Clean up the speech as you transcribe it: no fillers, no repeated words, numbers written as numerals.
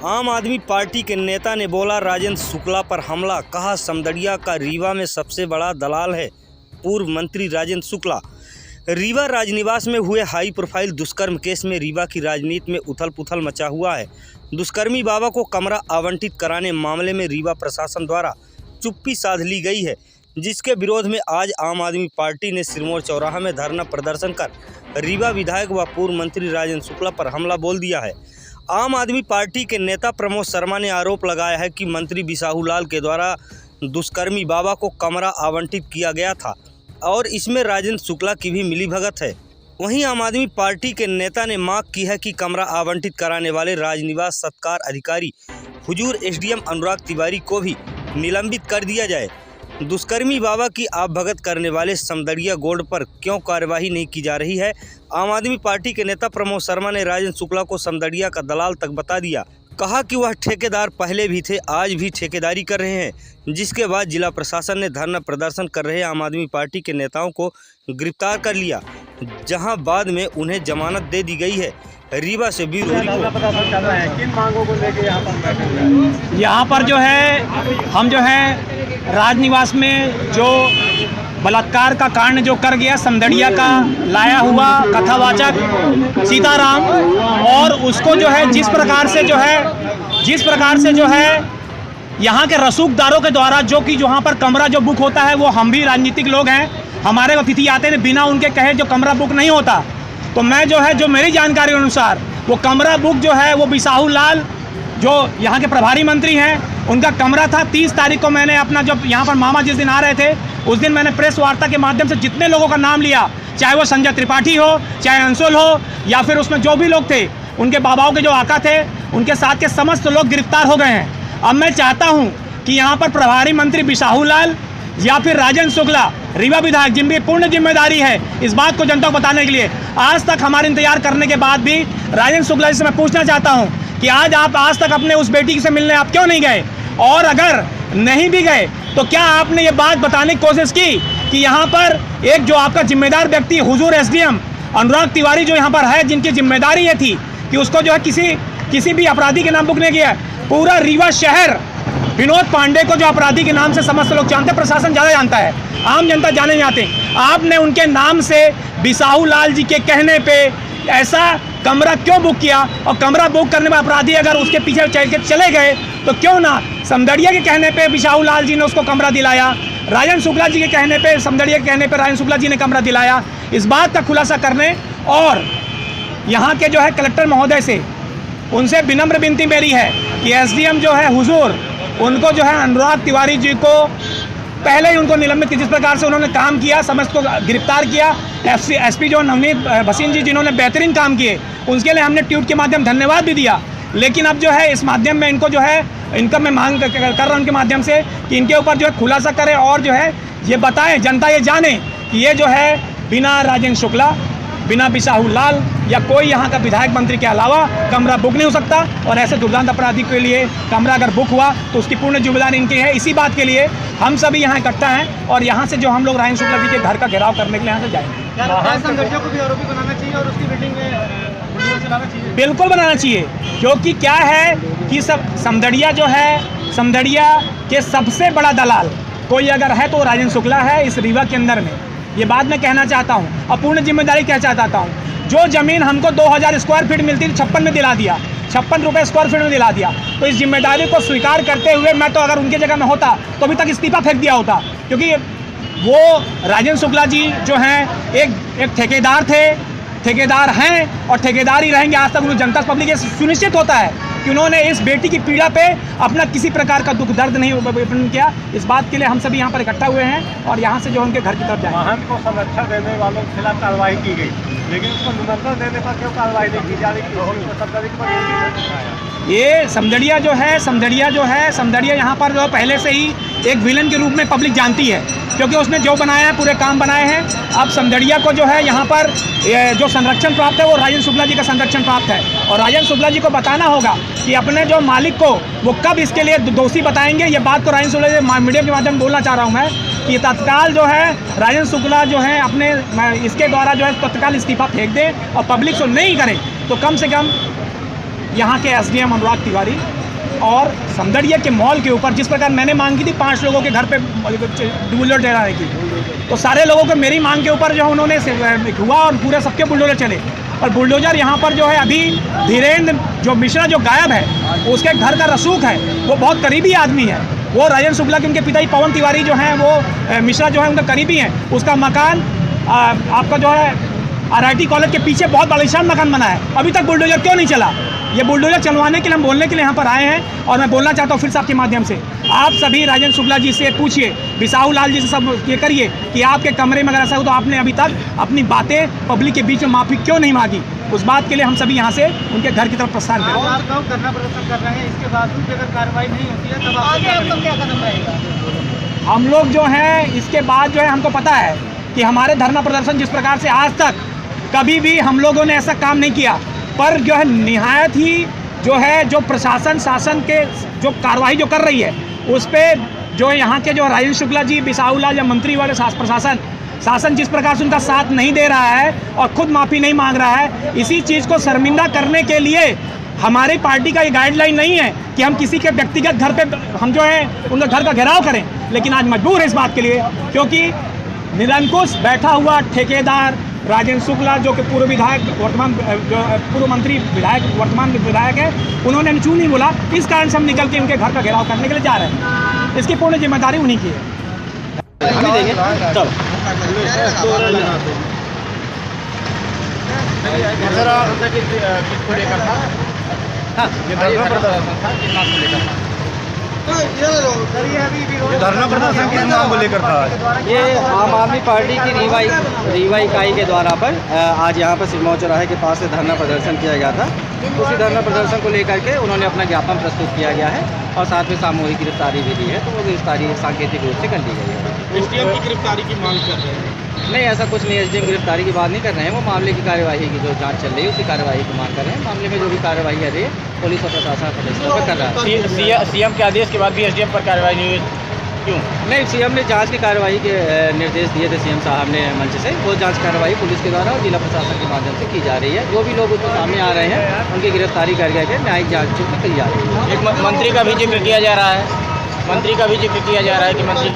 आम आदमी पार्टी के नेता ने बोला राजेंद्र शुक्ला पर हमला, कहा समदड़िया का रीवा में सबसे बड़ा दलाल है पूर्व मंत्री राजेंद्र शुक्ला। रीवा राजनिवास में हुए हाई प्रोफाइल दुष्कर्म केस में रीवा की राजनीति में उथल पुथल मचा हुआ है। दुष्कर्मी बाबा को कमरा आवंटित कराने मामले में रीवा प्रशासन द्वारा चुप्पी साध ली गई है, जिसके विरोध में आज आम आदमी पार्टी ने सिरमौर चौराहा में धरना प्रदर्शन कर रीवा विधायक व पूर्व मंत्री राजेंद्र शुक्ला पर हमला बोल दिया है। आम आदमी पार्टी के नेता प्रमोद शर्मा ने आरोप लगाया है कि मंत्री बिसाहू लाल के द्वारा दुष्कर्मी बाबा को कमरा आवंटित किया गया था और इसमें राजेंद्र शुक्ला की भी मिलीभगत है। वहीं आम आदमी पार्टी के नेता ने मांग की है कि कमरा आवंटित कराने वाले राजनिवास सत्कार अधिकारी हुजूर एसडीएम अनुराग तिवारी को भी निलंबित कर दिया जाए। दुष्कर्मी बाबा की आपभगत करने वाले समदड़िया गोल्ड पर क्यों कार्यवाही नहीं की जा रही है? आम आदमी पार्टी के नेता प्रमोद शर्मा ने राजेंद्र शुक्ला को समदड़िया का दलाल तक बता दिया। कहा कि वह ठेकेदार पहले भी थे, आज भी ठेकेदारी कर रहे हैं, जिसके बाद जिला प्रशासन ने धरना प्रदर्शन कर रहे आम आदमी पार्टी के नेताओं को गिरफ्तार कर लिया, जहां बाद में उन्हें जमानत दे दी गई है। रीवा से ब्यूरो रिपोर्ट। किन मांगों को लेकर यहाँ पर जो है हम जो है राजनिवास में जो बलात्कार का कांड जो कर गया समदड़िया का लाया हुआ कथावाचक सीताराम, और उसको जो है जिस प्रकार से जो है यहाँ के रसूखदारों के द्वारा जो कि वहाँ पर कमरा जो बुक होता है, वो हम भी राजनीतिक लोग हैं, हमारे अतिथि आते हैं, बिना उनके कहे जो कमरा बुक नहीं होता। तो मैं जो है जो मेरी जानकारी अनुसार वो कमरा बुक जो है वो बिसाहू लाल जो यहाँ के प्रभारी मंत्री हैं उनका कमरा था। 30 तारीख को मैंने अपना जब यहाँ पर मामा जिस दिन आ रहे थे उस दिन मैंने प्रेस वार्ता के माध्यम से जितने लोगों का नाम लिया, चाहे वो संजय त्रिपाठी हो, चाहे अंशुल हो, या फिर उसमें जो भी लोग थे, उनके बाबाओं के जो आका थे, उनके साथ के समस्त लोग गिरफ्तार हो गए हैं। अब मैं चाहता हूँ कि यहाँ पर प्रभारी मंत्री बिसाहू लाल या फिर राजेंद्र शुक्ला रीवा विधायक, जिनकी पूर्ण जिम्मेदारी है इस बात को जनता को बताने के लिए, आज तक हमारे इंतजार करने के बाद भी राजेंद्र शुक्ला जी से मैं पूछना चाहता हूं कि आज तक अपने उस बेटी से मिलने आप क्यों नहीं गए, और अगर नहीं भी गए तो क्या आपने ये बात बताने की कोशिश की कि यहाँ पर एक जो आपका जिम्मेदार व्यक्ति हुजूर एसडीएम अनुराग तिवारी जो यहाँ पर है, जिनकी जिम्मेदारी ये थी कि उसको जो है किसी भी अपराधी के नाम बुक नहीं किया। पूरा रीवा शहर विनोद पांडे को जो अपराधी के नाम से समस्त लोग जानते, प्रशासन ज़्यादा जानता है, आम जनता जाने नहीं आते। आपने उनके नाम से बिसाहू लाल जी के कहने पे ऐसा कमरा क्यों बुक किया, और कमरा बुक करने में अपराधी अगर उसके पीछे चल के चले गए तो क्यों ना समदड़िया के कहने पे बिसाहू लाल जी ने उसको कमरा दिलाया, राजेंद्र शुक्ला जी के कहने पे, समदड़िया के कहने पे राजेंद्र शुक्ला जी ने कमरा दिलाया। इस बात का खुलासा करने और यहाँ के जो है कलेक्टर महोदय से उनसे विनम्र विनती मेरी है कि एसडीएम जो है हुजूर उनको जो है अनुराग तिवारी जी को पहले ही उनको निलंबित किया, जिस प्रकार से उन्होंने काम किया, समस्त को गिरफ्तार किया। एसपी जो नवनीत भसीन जी जिन्होंने बेहतरीन काम किए, उनके लिए हमने ट्वीट के माध्यम धन्यवाद भी दिया। लेकिन अब जो है इस माध्यम में इनको जो है इनका मैं मांग कर रहा हूँ उनके माध्यम से कि इनके ऊपर जो है खुलासा करें और जो है ये बताएं, जनता ये जाने कि ये जो है बिना राजेंद्र शुक्ला, बिना बिसाहू लाल या कोई यहाँ का विधायक मंत्री के अलावा कमरा बुक नहीं हो सकता, और ऐसे दुर्दांत अपराधी के लिए कमरा अगर बुक हुआ तो उसकी पूर्ण जिम्मेदारी इनकी है। इसी बात के लिए हम सभी यहाँ इकट्ठा हैं और यहाँ से जो हम लोग राजेंद्र शुक्ला जी के घर का घेराव करने के लिए यहाँ से जाएंगे। समदड़िया को भी आरोपी बनाना चाहिए और उसकी बिल्डिंग में चलाना चाहिए? बिल्कुल बनाना चाहिए, क्योंकि क्या है कि समदड़िया जो है, समदड़िया के सबसे बड़ा दलाल कोई अगर है तो राजेंद्र शुक्ला है इस रीवा के अंदर में। ये बात मैं कहना चाहता हूँ और पूर्ण जिम्मेदारी कहना चाहता हूँ। जो ज़मीन हमको 2000 स्क्वायर फीट मिलती थी 56 में दिला दिया, 56 रुपये स्क्वायर फीट में दिला दिया। तो इस जिम्मेदारी को स्वीकार करते हुए मैं तो अगर उनकी जगह में होता तो अभी तक इस्तीफा फेंक दिया होता, क्योंकि वो राजेंद्र शुक्ला जी जो हैं एक ठेकेदार थे, ठेकेदार हैं और ठेकेदार ही रहेंगे आज तक। उन्हें जनता पब्लिक ये सुनिश्चित होता है कि उन्होंने इस बेटी की पीड़ा पे अपना किसी प्रकार का दुख दर्द नहीं व्यक्त किया। इस बात के लिए हम सभी यहाँ पर इकट्ठा हुए हैं और यहाँ से जो उनके घर की तरफ जाएंगे। वाहन को संरक्षण देने वालों के खिलाफ कार्रवाई की गई, लेकिन उसको निमंत्रण देने पर क्यों कार्रवाई नहीं की जा रही? ये समदड़िया यहाँ पर जो पहले से ही एक विलन के रूप में पब्लिक जानती है, क्योंकि उसने जो बनाया है पूरे काम बनाए हैं। अब समदड़िया को जो है यहाँ पर जो संरक्षण प्राप्त है वो राजेंद्र शुक्ला जी का संरक्षण प्राप्त है, और राजेंद्र शुक्ला जी को बताना होगा कि अपने जो मालिक को वो कब इसके लिए दोषी बताएंगे। ये बात को राजेंद्र शुक्ला जी मीडिया के माध्यम बोलना चाह रहा हूँ मैं कि तत्काल जो है राजेंद्र शुक्ला जो है अपने इसके द्वारा जो है तत्काल इस्तीफा फेंक दें, और पब्लिक से नहीं करें तो कम से कम यहाँ के एसडीएम अनुराग तिवारी और समदड़िया के मॉल के ऊपर जिस प्रकार मैंने मांग की थी 5 लोगों के घर पे बुलडोजर चलाने की, तो सारे लोगों को मेरी मांग के ऊपर जो उन्होंने हुआ और पूरे सबके बुलडोजर चले। और बुलडोजर यहाँ पर जो है अभी धीरेन्द्र जो मिश्रा जो गायब है, उसके घर का रसूख है, वो बहुत करीबी आदमी है। वो राजेंद्र शुक्ला के उनके पिताजी पवन तिवारी जो हैं वो मिश्रा जो है उनका करीबी हैं। उसका मकान आपका जो है RIT कॉलेज के पीछे बहुत बलिशान मकान बना है, अभी तक बुलडोजर क्यों नहीं चला? ये बुलडोजर चलवाने के लिए हम बोलने के लिए यहाँ पर आए हैं। और मैं बोलना चाहता हूँ फिर से आपके माध्यम से, आप सभी राजेंद्र शुक्ला जी से पूछिए, बिसाहू लाल जी से सब ये करिए कि आपके कमरे में अगर ऐसा हो तो आपने अभी तक अपनी बातें पब्लिक के बीच में माफ़ी क्यों नहीं मांगी? उस बात के लिए हम सभी यहाँ से उनके घर की तरफ प्रस्थान करें। धरना प्रदर्शन कर रहे हैं, इसके बावजूद अगर कार्रवाई नहीं होती है तब आगे क्या कदम रहेगा? हम लोग जो हैं इसके बाद जो है हमको पता है कि हमारे धरना प्रदर्शन जिस प्रकार से आज तक कभी भी हम लोगों ने ऐसा काम नहीं किया, पर जो है निहायत ही जो प्रशासन शासन के जो कार्रवाई जो कर रही है उस पर जो यहाँ के जो राजेंद्र शुक्ला जी, बिसाहू लाल या मंत्री वाले शासन जिस प्रकार से उनका साथ नहीं दे रहा है और खुद माफ़ी नहीं मांग रहा है, इसी चीज़ को शर्मिंदा करने के लिए हमारी पार्टी का ये गाइडलाइन नहीं है कि हम किसी के व्यक्तिगत घर पे हम जो है उनका घर का घेराव करें। लेकिन आज मजबूर है इस बात के लिए, क्योंकि निरंकुश बैठा हुआ ठेकेदार राजेंद्र शुक्ला जो कि पूर्व विधायक वर्तमान जो पूर्व मंत्री विधायक वर्तमान विधायक है, उन्होंने क्यों नहीं बोला, इस कारण से हम निकल के उनके घर का घेराव करने के लिए जा रहे हैं। इसकी पूर्ण जिम्मेदारी उन्हीं की है। हम ही देंगे धरना प्रदर्शन किस मांग को लेकर था? ये आम आदमी पार्टी की रीवा इकाई के द्वारा पर आज यहाँ पर सिरमौर चौराहे के पास से धरना प्रदर्शन किया गया था। उसी धरना प्रदर्शन को लेकर के उन्होंने अपना ज्ञापन प्रस्तुत किया गया है और साथ में सामूहिक गिरफ्तारी भी दी है, तो वो गिरफ्तारी सांकेतिक रूप से कर ली गई है। SDM की गिरफ्तारी की मांग कर रहे हैं? नहीं, ऐसा कुछ नहीं, SDM गिरफ्तारी की बात नहीं कर रहे हैं। वो मामले की कार्यवाही की जो जांच चल रही है उसी कार्यवाही की मांग कर रहे हैं। मामले में जो भी कार्यवाही है रही है पुलिस और प्रशासन पर कर रहा है। CM के आदेश के बाद भी SDM पर कार्रवाई नहीं हुई, क्यों? नहीं, CM ने जांच की कार्यवाही के निर्देश दिए थे CM साहब ने मंच से। वो जांच कार्रवाई पुलिस के द्वारा और जिला प्रशासन के माध्यम से की जा रही है। जो भी लोग उसमें सामने आ रहे हैं उनकी गिरफ्तारी करके न्यायिक जांच की जा रही है। एक मंत्री का भी जिक्र किया जा रहा है कि मंत्री